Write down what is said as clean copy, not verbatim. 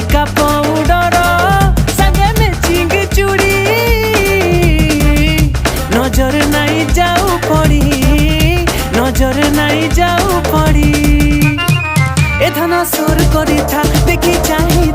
फिका पाउडर संगे मैचिंग चूड़ी नजर नहीं जाऊ पड़ी नजर नहीं जाऊ पड़ी ए धना सोर करी था देखी चाहे